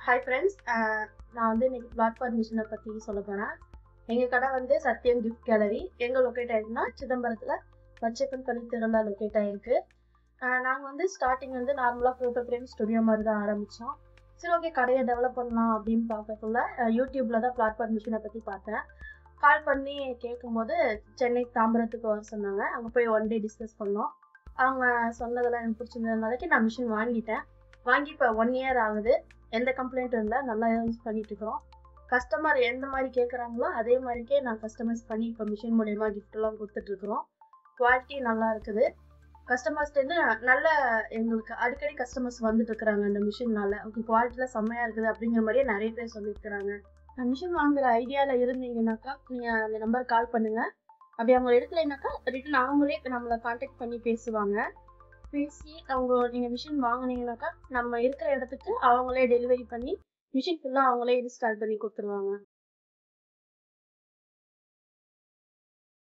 Hi friends. நான் வந்து இன்னைக்கு பிளாட்ஃபார்ம் மிஷினை பற்றி சொல்ல போகிறேன். எங்கள் கடை வந்து சத்யம் கிஃப்ட் கேலரி. எங்கே லொக்கேட் ஆயிருக்குன்னா சிதம்பரத்தில் பச்சைப்பன் பள்ளி திறந்தா லொக்கேட் ஆயிருக்கு. நாங்கள் வந்து ஸ்டார்டிங் வந்து நார்மலாக ஃபோட்டோ ஃப்ரேம் ஸ்டுடியோ மாதிரி தான் ஆரம்பித்தோம். சரி, ஓகே, கடையை டெவலப் பண்ணலாம் அப்படின்னு பார்க்கக்குள்ள யூடியூப்பில் தான் பிளாட்ஃபார்ம் மிஷினை பற்றி பார்த்தேன். கால் பண்ணி கேட்கும்போது சென்னை தாம்பரத்துக்கு வர சொன்னாங்க. அங்கே போய் ஒன் டே டிஸ்கஸ் பண்ணோம். அவங்க சொன்னதெல்லாம் எனக்கு பிடிச்சிருந்ததுனாலக்கு நான் மிஷின் வாங்கிட்டேன். வாங்கி இப்போ 1 இயர் ஆகுது. எந்த கம்ப்ளைண்ட்டும் இல்லை, நல்லா யூஸ் பண்ணிட்டு இருக்கிறோம். கஸ்டமர் எந்த மாதிரி கேட்குறாங்களோ அதே மாதிரிக்கே நான் கஸ்டமைஸ் பண்ணி இப்போ மிஷின் மூலயமா கிஃப்ட்லாம் கொடுத்துட்ருக்குறோம். குவாலிட்டி நல்லா இருக்குது. கஸ்டமர்ஸ்லேருந்து நல்ல எங்களுக்கு அடிக்கடி கஸ்டமர்ஸ் வந்துட்டு இருக்கிறாங்க. அந்த மிஷின்னால ஓகே, குவாலிட்டிலாம் செம்மையாக இருக்குது அப்படிங்கிற மாதிரியே நிறைய பேர் சொல்லியிருக்கிறாங்க. மிஷின் வாங்குற ஐடியாவில் இருந்தீங்கன்னாக்கா நீங்கள் அந்த நம்பர் கால் பண்ணுங்கள். அப்படி அவங்க எடுக்கலைனாக்கா ரிட்டன் அவங்களே நம்மளை கான்டாக்ட் பண்ணி பேசுவாங்க. பேசி நீங்கள் மிஷின் வாங்கினீங்கனாக்கா நம்ம இருக்கிற இடத்துக்கு அவங்களே டெலிவரி பண்ணி மிஷின் ஃபுல்லாக அவங்களே இன்ஸ்டால் பண்ணி கொடுத்துருவாங்க.